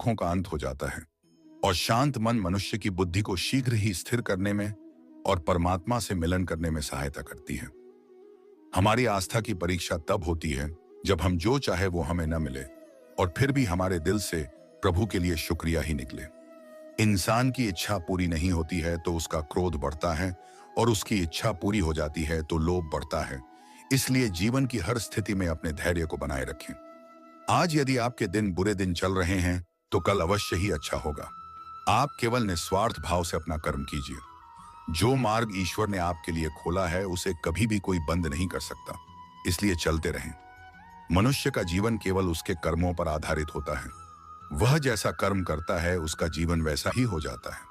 दुखों का अंत हो जाता है। और शांत मन मनुष्य की बुद्धि को शीघ्र ही स्थिर करने में और परमात्मा से मिलन करने में सहायता करती है। हमारी आस्था की परीक्षा तब होती है जब हम जो चाहे वो हमें न मिले और फिर भी हमारे दिल से प्रभु के लिए शुक्रिया ही निकले। इंसान की इच्छा पूरी नहीं होती है तो उसका क्रोध बढ़ता है, और उसकी इच्छा पूरी हो जाती है तो लोभ बढ़ता है। इसलिए जीवन की हर स्थिति में अपने धैर्य को बनाए रखें। आज यदि आपके दिन बुरे दिन चल रहे हैं तो कल अवश्य ही अच्छा होगा। आप केवल निस्वार्थ भाव से अपना कर्म कीजिए। जो मार्ग ईश्वर ने आपके लिए खोला है उसे कभी भी कोई बंद नहीं कर सकता, इसलिए चलते रहें। मनुष्य का जीवन केवल उसके कर्मों पर आधारित होता है। वह जैसा कर्म करता है उसका जीवन वैसा ही हो जाता है।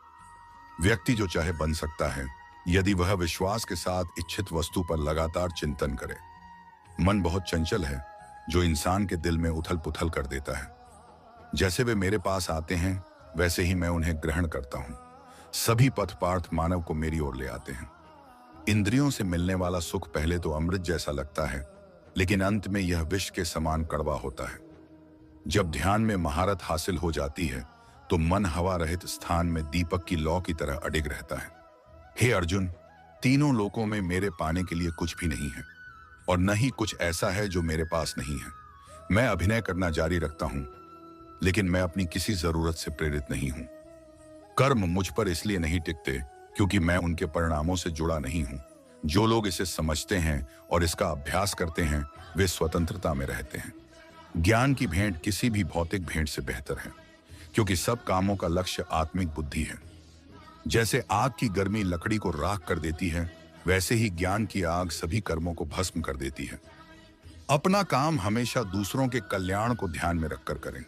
व्यक्ति जो चाहे बन सकता है यदि वह विश्वास के साथ इच्छित वस्तु पर लगातार चिंतन करे। मन बहुत चंचल है जो इंसान के दिल में उथल पुथल कर देता है। जैसे वे मेरे पास आते हैं वैसे ही मैं उन्हें ग्रहण करता हूँ। सभी पथपार्थ मानव को मेरी ओर ले आते हैं। इंद्रियों से मिलने वाला सुख पहले तो अमृत जैसा लगता है, लेकिन अंत में यह विष के समान कड़वा होता है। जब ध्यान में महारत हासिल हो जाती है तो मन हवा रहित स्थान में दीपक की लौ की तरह अडिग रहता है। हे अर्जुन, तीनों लोकों में मेरे पाने के लिए कुछ भी नहीं है और न ही कुछ ऐसा है जो मेरे पास नहीं है। मैं अभिनय करना जारी रखता हूं, लेकिन मैं अपनी किसी जरूरत से प्रेरित नहीं हूं। कर्म मुझ पर इसलिए नहीं टिकते क्योंकि मैं उनके परिणामों से जुड़ा नहीं हूं। जो लोग इसे समझते हैं और इसका अभ्यास करते हैं वे स्वतंत्रता में रहते हैं। ज्ञान की भेंट किसी भी भौतिक भेंट से बेहतर है, क्योंकि सब कामों का लक्ष्य आत्मिक बुद्धि है। जैसे आग की गर्मी लकड़ी को राख कर देती है, वैसे ही ज्ञान की आग सभी कर्मों को भस्म कर देती है। अपना काम हमेशा दूसरों के कल्याण को ध्यान में रखकर करें।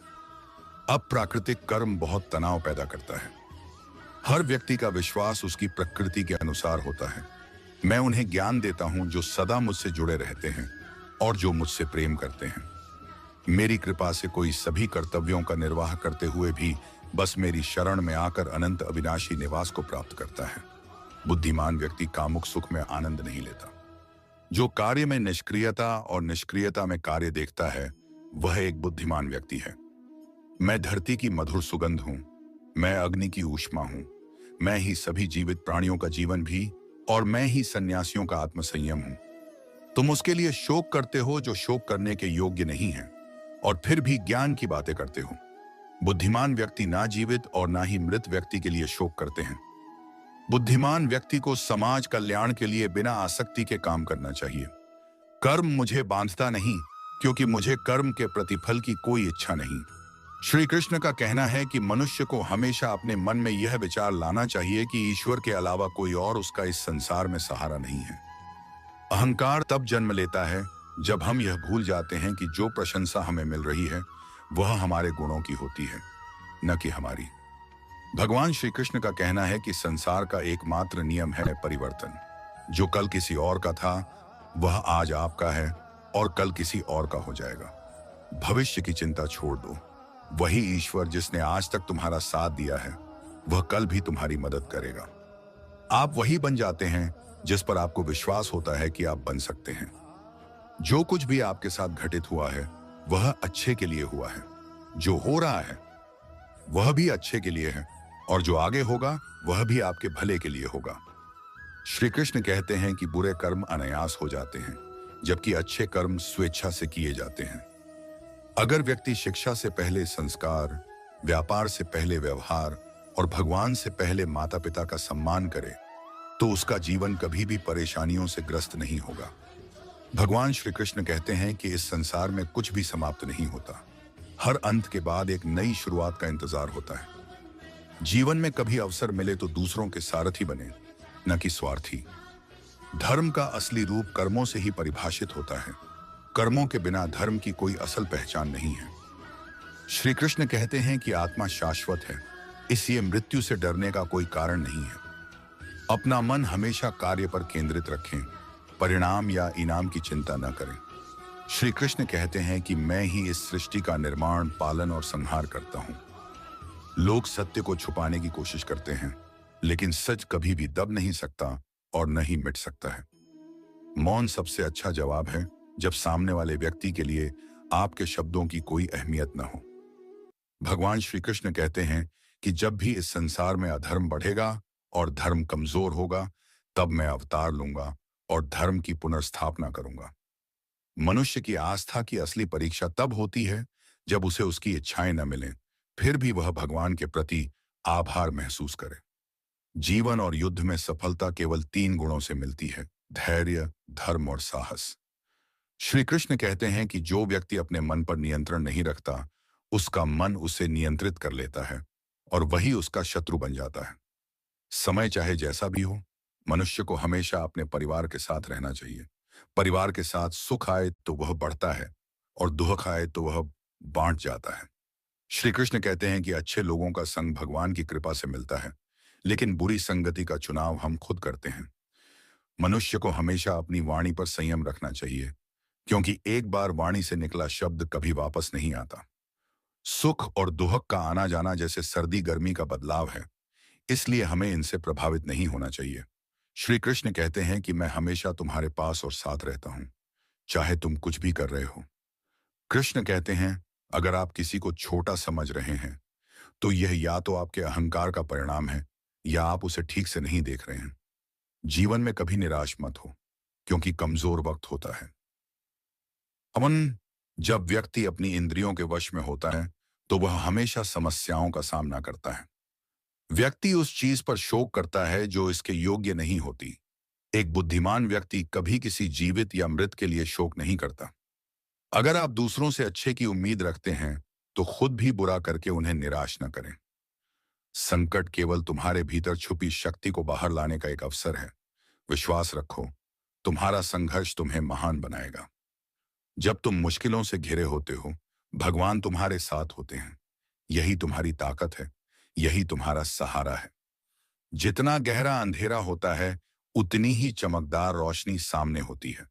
अप्राकृतिक कर्म बहुत तनाव पैदा करता है। हर व्यक्ति का विश्वास उसकी प्रकृति के अनुसार होता है। मैं उन्हें ज्ञान देता हूं जो सदा मुझसे जुड़े रहते हैं और जो मुझसे प्रेम करते हैं। मेरी कृपा से कोई सभी कर्तव्यों का निर्वाह करते हुए भी बस मेरी शरण में आकर अनंत अविनाशी निवास को प्राप्त करता है। बुद्धिमान व्यक्ति कामुक सुख में आनंद नहीं लेता। जो कार्य में निष्क्रियता और निष्क्रियता में कार्य देखता है वह एक बुद्धिमान व्यक्ति है। मैं धरती की मधुर सुगंध हूं, मैं अग्नि की ऊष्मा हूं, मैं ही सभी जीवित प्राणियों का जीवन भी, और मैं ही सन्यासियों का आत्मसंयम हूं। तुम उसके लिए शोक करते हो जो शोक करने के योग्य नहीं है, और फिर भी ज्ञान की बातें करते हो। बुद्धिमान व्यक्ति ना जीवित और ना ही मृत व्यक्ति के लिए शोक करते हैं। बुद्धिमान व्यक्ति को समाज कल्याण के लिए बिना आसक्ति के काम करना चाहिए। कर्म मुझे बांधता नहीं, क्योंकि मुझे कर्म के प्रतिफल की कोई इच्छा नहीं। श्री कृष्ण का कहना है कि मनुष्य को हमेशा अपने मन में यह विचार लाना चाहिए कि ईश्वर के अलावा कोई और उसका इस संसार में सहारा नहीं है। अहंकार तब जन्म लेता है जब हम यह भूल जाते हैं कि जो प्रशंसा हमें मिल रही है वह हमारे गुणों की होती है, न कि हमारी। भगवान श्री कृष्ण का कहना है कि संसार का एकमात्र नियम है परिवर्तन। जो कल किसी और का था वह आज आपका है और कल किसी और का हो जाएगा। भविष्य की चिंता छोड़ दो। वही ईश्वर जिसने आज तक तुम्हारा साथ दिया है वह कल भी तुम्हारी मदद करेगा। आप वही बन जाते हैं जिस पर आपको विश्वास होता है कि आप बन सकते हैं। जो कुछ भी आपके साथ घटित हुआ है वह अच्छे के लिए हुआ है। जो हो रहा है वह भी अच्छे के लिए है, और जो आगे होगा वह भी आपके भले के लिए होगा। श्री कृष्ण कहते हैं कि बुरे कर्म अनायास हो जाते हैं, जबकि अच्छे कर्म स्वेच्छा से किए जाते हैं। अगर व्यक्ति शिक्षा से पहले संस्कार, व्यापार से पहले व्यवहार और भगवान से पहले माता पिता का सम्मान करे तो उसका जीवन कभी भी परेशानियों से ग्रस्त नहीं होगा। भगवान श्री कृष्ण कहते हैं कि इस संसार में कुछ भी समाप्त नहीं होता। हर अंत के बाद एक नई शुरुआत का इंतजार होता है। जीवन में कभी अवसर मिले तो दूसरों के सारथी बने, न कि स्वार्थी। धर्म का असली रूप कर्मों से ही परिभाषित होता है। कर्मों के बिना धर्म की कोई असल पहचान नहीं है। श्री कृष्ण कहते हैं कि आत्मा शाश्वत है, इसलिए मृत्यु से डरने का कोई कारण नहीं है। अपना मन हमेशा कार्य पर केंद्रित रखें, परिणाम या इनाम की चिंता न करें। श्री कृष्ण कहते हैं कि मैं ही इस सृष्टि का निर्माण, पालन और संहार करता हूं। लोग सत्य को छुपाने की कोशिश करते हैं, लेकिन सच कभी भी दब नहीं सकता और न ही मिट सकता है। मौन सबसे अच्छा जवाब है जब सामने वाले व्यक्ति के लिए आपके शब्दों की कोई अहमियत न हो। भगवान श्री कृष्ण कहते हैं कि जब भी इस संसार में अधर्म बढ़ेगा और धर्म कमजोर होगा, तब मैं अवतार लूंगा और धर्म की पुनर्स्थापना करूंगा। मनुष्य की आस्था की असली परीक्षा तब होती है जब उसे उसकी इच्छाएं न मिलें, फिर भी वह भगवान के प्रति आभार महसूस करे। जीवन और युद्ध में सफलता केवल 3 गुणों से मिलती है: धैर्य, धर्म और साहस। श्री कृष्ण कहते हैं कि जो व्यक्ति अपने मन पर नियंत्रण नहीं रखता, उसका मन उसे नियंत्रित कर लेता है और वही उसका शत्रु बन जाता है। समय चाहे जैसा भी हो, मनुष्य को हमेशा अपने परिवार के साथ रहना चाहिए। परिवार के साथ सुख आए तो वह बढ़ता है और दुख आए तो वह बांट जाता है। श्री कृष्ण कहते हैं कि अच्छे लोगों का संग भगवान की कृपा से मिलता है, लेकिन बुरी संगति का चुनाव हम खुद करते हैं। मनुष्य को हमेशा अपनी वाणी पर संयम रखना चाहिए, क्योंकि एक बार वाणी से निकला शब्द कभी वापस नहीं आता। सुख और दुख का आना जाना जैसे सर्दी गर्मी का बदलाव है, इसलिए हमें इनसे प्रभावित नहीं होना चाहिए। श्री कृष्ण कहते हैं कि मैं हमेशा तुम्हारे पास और साथ रहता हूं, चाहे तुम कुछ भी कर रहे हो। कृष्ण कहते हैं, अगर आप किसी को छोटा समझ रहे हैं, तो यह या तो आपके अहंकार का परिणाम है या आप उसे ठीक से नहीं देख रहे हैं। जीवन में कभी निराश मत हो, क्योंकि कमजोर वक्त होता है। अमन, जब व्यक्ति अपनी इंद्रियों के वश में होता है, तो वह हमेशा समस्याओं का सामना करता है। व्यक्ति उस चीज पर शोक करता है जो इसके योग्य नहीं होती। एक बुद्धिमान व्यक्ति कभी किसी जीवित या मृत के लिए शोक नहीं करता। अगर आप दूसरों से अच्छे की उम्मीद रखते हैं, तो खुद भी बुरा करके उन्हें निराश न करें। संकट केवल तुम्हारे भीतर छुपी शक्ति को बाहर लाने का एक अवसर है। विश्वास रखो, तुम्हारा संघर्ष तुम्हें महान बनाएगा। जब तुम मुश्किलों से घिरे होते हो, भगवान तुम्हारे साथ होते हैं। यही तुम्हारी ताकत है, यही तुम्हारा सहारा है। जितना गहरा अंधेरा होता है, उतनी ही चमकदार रोशनी सामने होती है।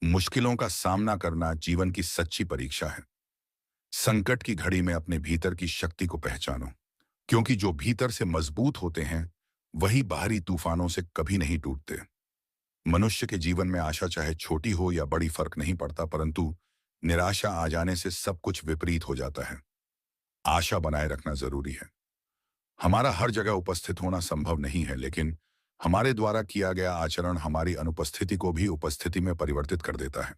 मुश्किलों का सामना करना जीवन की सच्ची परीक्षा है। संकट की घड़ी में अपने भीतर की शक्ति को पहचानो, क्योंकि जो भीतर से मजबूत होते हैं, वही बाहरी तूफानों से कभी नहीं टूटते। मनुष्य के जीवन में आशा चाहे छोटी हो या बड़ी फर्क नहीं पड़ता, परंतु निराशा आ जाने से सब कुछ विपरीत हो जाता है। आशा बनाए रखना जरूरी है। हमारा हर जगह उपस्थित होना संभव नहीं है, लेकिन हमारे द्वारा किया गया आचरण हमारी अनुपस्थिति को भी उपस्थिति में परिवर्तित कर देता है।